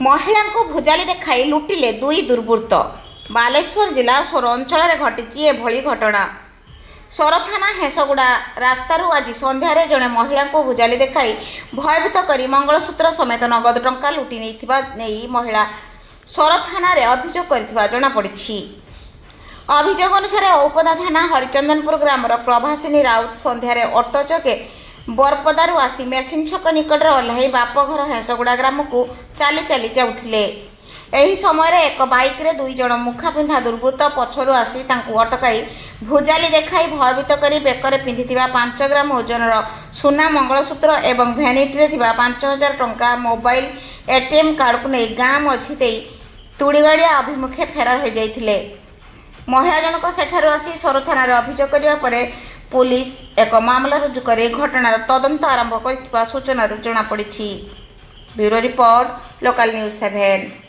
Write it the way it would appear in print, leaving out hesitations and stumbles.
महिला को भुजाली देखाई लुटिले दुई दुर्बृत्त। बालेश्वर जिला सोर अंचल घटी एभली घटना। सोर थाना हेसगुड़ा रास्तारू आज संध्यारे जड़े महिला को भुजाली देखाई भयभीत कर मंगलसूत्र समेत नगद टंका लुटि नहीं महिला सोर थाना अभियोग कर जमापड़ी। अभियोग अनुसार औपदा थाना हरिचंदनपुर ग्रामर प्रभासिनी राउत संध्यारे ऑटो चके बरपदारू आसी मेसीन छक निकट ओह्लाई बापघर हेसगुड़ा ग्राम को चली चली जाउथिले। एही समय एक बाइक रे दुई जण मुखा पिंधा दुर्बृत्त पछरु आसी तांकु अटकाई भुजाली देखाई भयभीत करी बेकर पिंधिथिबा 5 ग्राम ओजनर सुना मंगलसूत्र एवं भैनिटी रे थिबा 5000 टंका मोबाइल एटीएम कार्ड को नहीं गाँ मझी देई तुड़ीगाड़िया अभिमुखे फेरार हो जाइथिले। महिला जनक सेठारु आसी सोर थाना अभियोग करिबा परे पुलिस एक मामला रुजु कर घटनार तदंत आरंभ कर सूचना जमापड़ी। Bureau report local news 7।